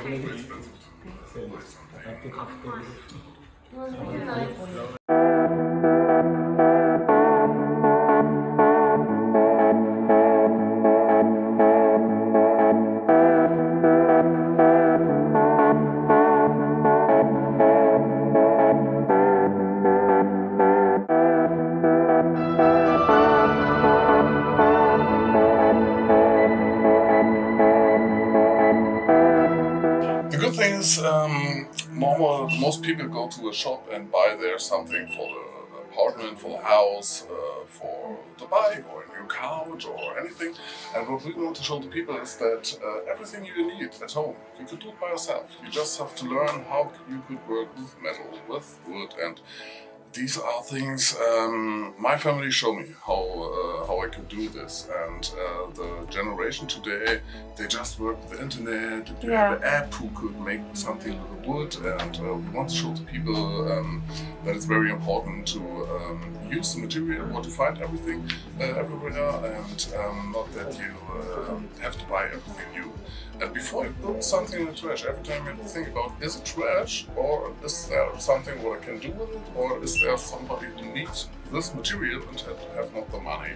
Super expensive to buy something. It was really nice. The good thing is, most people go to a shop and buy there something for the apartment, for the house, for the bike or a new couch or anything. And what we want to show the people is that everything you need at home, you could do it by yourself. You just have to learn how you could work with metal, with wood, and these are things my family showed me how I could do this, and the generation today, they just work with the internet. You have an app who could make something with the wood, and we want to show the people that it's very important to use the material or to find everything everywhere, and not that you have to buy everything new. And before you put something in the trash, every time you have to think about, is it trash, or is there something what I can do with it, or is there somebody who needs this material and have not the money?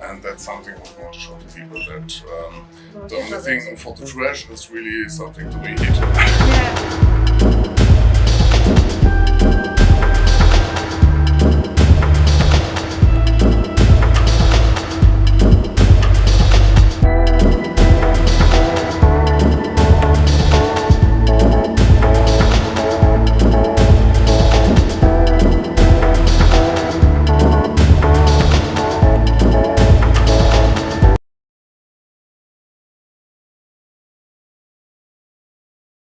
And that's something we want to show to people, that the only thing for the trash is really something to be eaten. Yeah.